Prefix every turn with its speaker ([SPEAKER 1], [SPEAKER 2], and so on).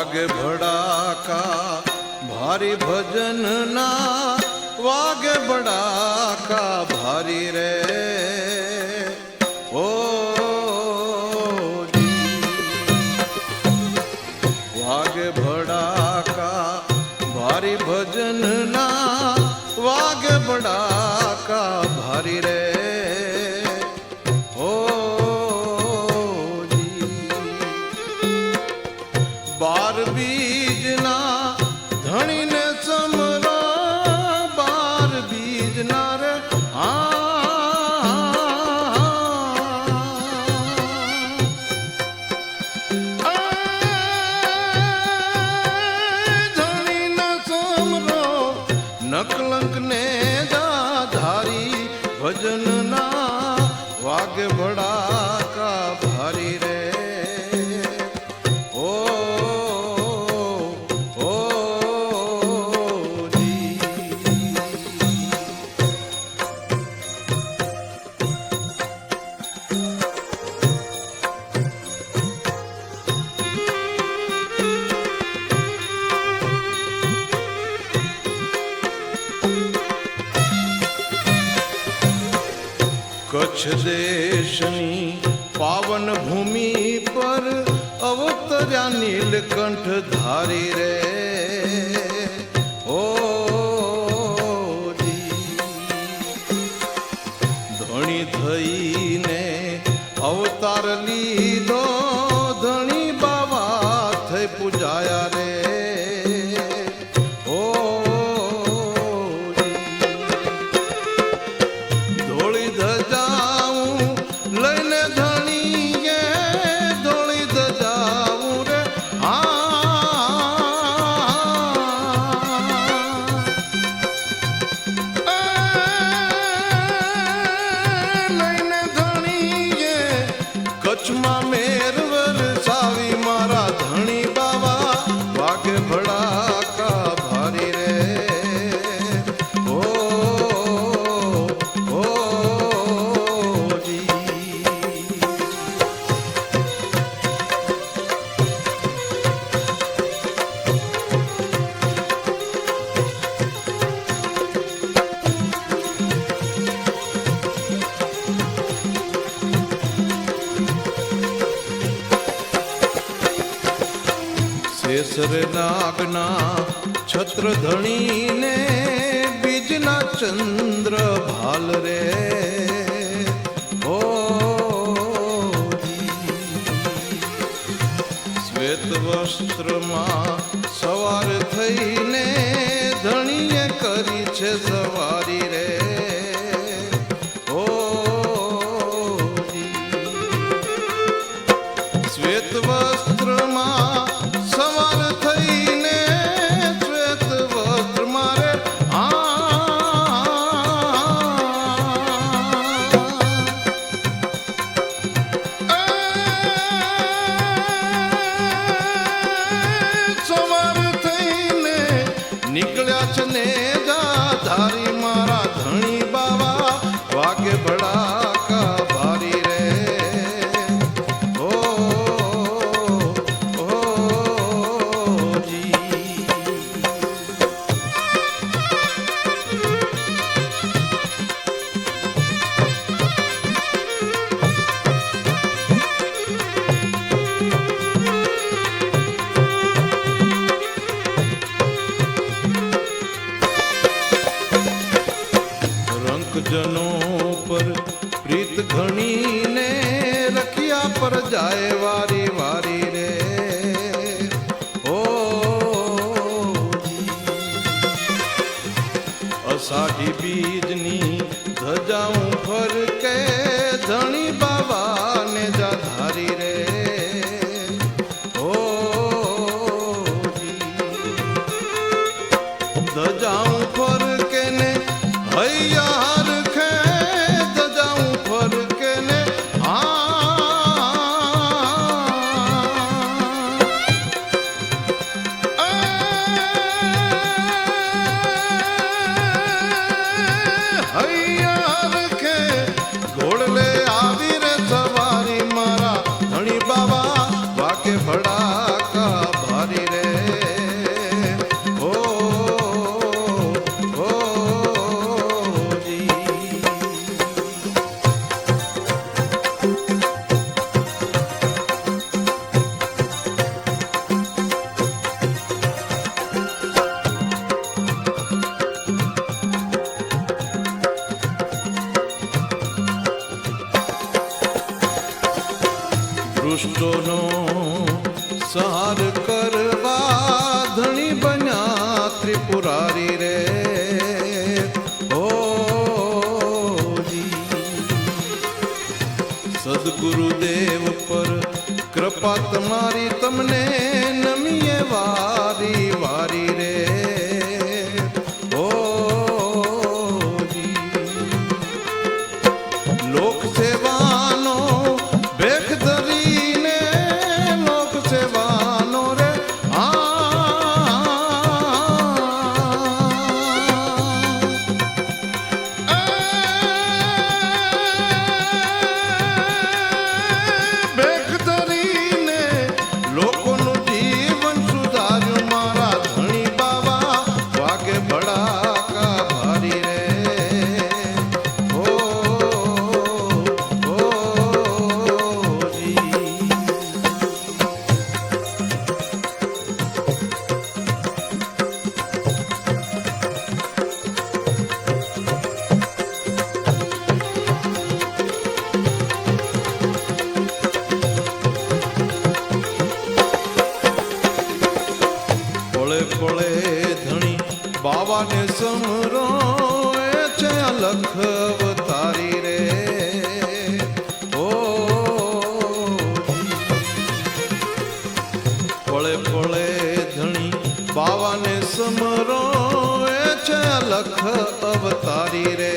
[SPEAKER 1] વાગે ભડાકા ભારી ભજન ના વાગે ભડાકા ભારી રે ઓ વાગે ભડાકા ભારી ભજન ના વાગે ભડાકા ભારી રે બાર બીજના ધણીને સમરા બાર બીજના રે ધણીને સમરો નકલંક ને ધારી ભજનના વાગે ભડાકા ભારી રે કચ્છ દેશની પાવન ભૂમિ પર અવતર્યા નીલકંઠ ધારી રે ઓ ધણી થઈને અવતાર લીધો ધણી બાવા થઈ પૂજાયા રે કચ્છમાં મેર વરસાવી મારા ધણી બાવા વાગે ભડાકા ભારી રે ઓ શેષર નાગના છત્ર ધણીને બીજના ચંદ્ર ભાલ રે ઓ શ્વેત વસ્ત્રમાં સવાર થઈને ધણીએ કરી છે સવારી રે ઓ શ્વેત વસ્ત્રમાં સવાર થઈને શ્વેત વસ્ત્ર મારે સવાર થઈને નીકળ્યા છે ને ધારી મારા ધણી બાવા વાગે ભડાકા ભારી રે જનો પર પ્રીત ઘણીને રખિયા પર જાય વારી વારી રે ઓ અષાઢી બીજની ધજાઉં ફરકે ધણી બાવાને જા ધારી રે ઓ ધજાઉં ફરકે ને હૈયા ભડાકા ભારી રે દુષ્ટોનો સંહાર કરવા ધણી બન્યા ત્રિપુરારી રે. સદગુરુદેવ પર કૃપા તમારી તમને નમીએ વારી વારી રે. લોક સેવાનો ભેખ ધરીને લોક સેવાનો રે ભેખ ધરીને લોકોનું જીવન સુધાર્યું મારા ધણી બાવા વાગે ભડાકા ભારી રે. પળે પળે ધણી બાવાને સમરો એ છે અલખ અવતારી રે. પળે પળે ધણી બાવાને સમરો એ છે અલખ અવતારી રે.